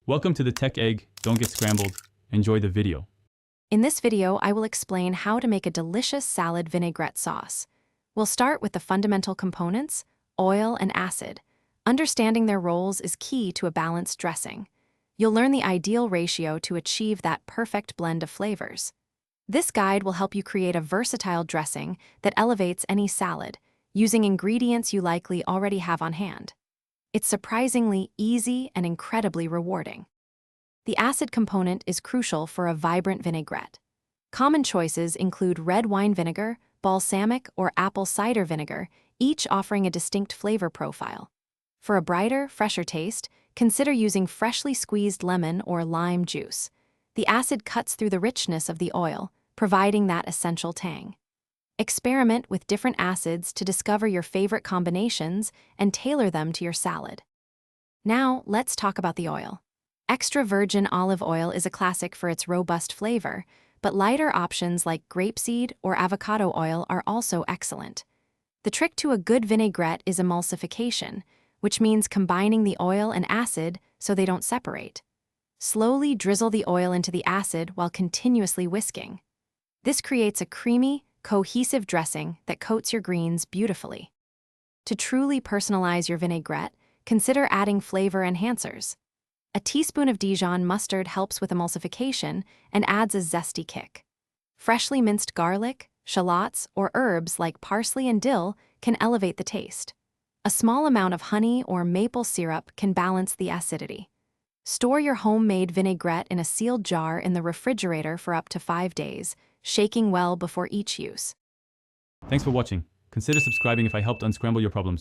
Welcome to the Tech Egg. Don't get scrambled. Enjoy the video. In this video, I will explain how to make a delicious salad vinaigrette sauce. We'll start with the fundamental components, oil and acid. Understanding their roles is key to a balanced dressing. You'll learn the ideal ratio to achieve that perfect blend of flavors. This guide will help you create a versatile dressing that elevates any salad, using ingredients you likely already have on hand. It's surprisingly easy and incredibly rewarding. The acid component is crucial for a vibrant vinaigrette. Common choices include red wine vinegar, balsamic, or apple cider vinegar, each offering a distinct flavor profile. For a brighter, fresher taste, consider using freshly squeezed lemon or lime juice. The acid cuts through the richness of the oil, providing that essential tang. Experiment with different acids to discover your favorite combinations and tailor them to your salad. Now, let's talk about the oil. Extra virgin olive oil is a classic for its robust flavor, but lighter options like grapeseed or avocado oil are also excellent. The trick to a good vinaigrette is emulsification, which means combining the oil and acid so they don't separate. Slowly drizzle the oil into the acid while continuously whisking. This creates a creamy, cohesive dressing that coats your greens beautifully. To truly personalize your vinaigrette, consider adding flavor enhancers. A teaspoon of Dijon mustard helps with emulsification and adds a zesty kick. Freshly minced garlic, shallots, or herbs like parsley and dill can elevate the taste. A small amount of honey or maple syrup can balance the acidity. Store your homemade vinaigrette in a sealed jar in the refrigerator for up to 5 days, shaking well before each use. Thanks for watching. Consider subscribing if I helped unscramble your problems.